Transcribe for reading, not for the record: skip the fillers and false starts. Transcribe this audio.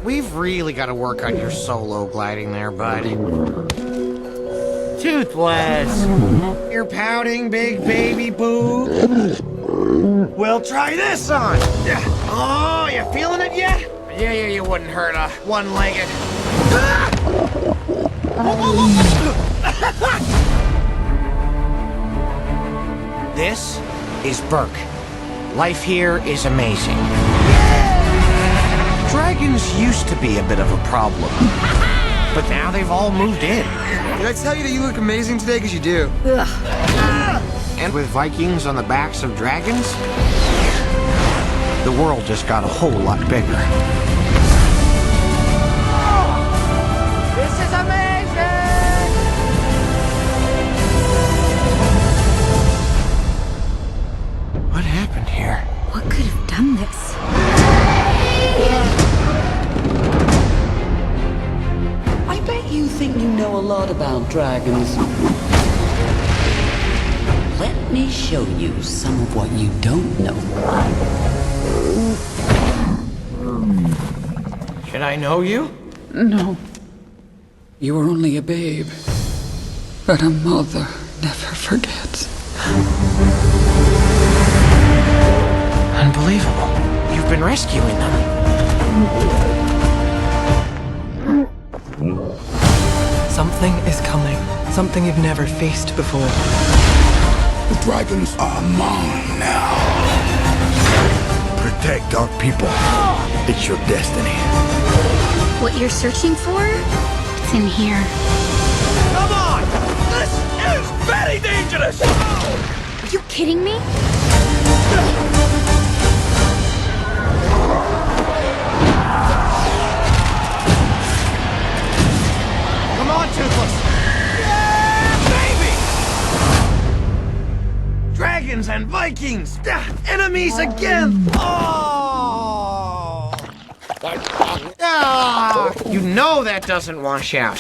We've really got to work on your solo gliding there, bud. Toothless! You're pouting, big baby boo? We'll try this on! Oh, you feeling it yet? Yeah, you wouldn't hurt a one-legged. This is Burke. Life here is amazing. Dragons used to be a bit of a problem, but now they've all moved in. Did I tell you that you look amazing today? Because you do. And with Vikings on the backs of dragons, the world just got a whole lot bigger. This is amazing! What happened here? What could have done this? I bet you think you know a lot about dragons. Let me show you some of what you don't know. Should I know you? No. You were only a babe. But a mother never forgets. Unbelievable. You've been rescuing them. Something is coming. Something you've never faced before. The dragons are mine now. Protect our people. It's your destiny. What you're searching for? It's in here. Come on! This is very dangerous! Are you kidding me? Come on, Toothless! Dragons and Vikings! Enemies again! Oh! You know that doesn't wash out.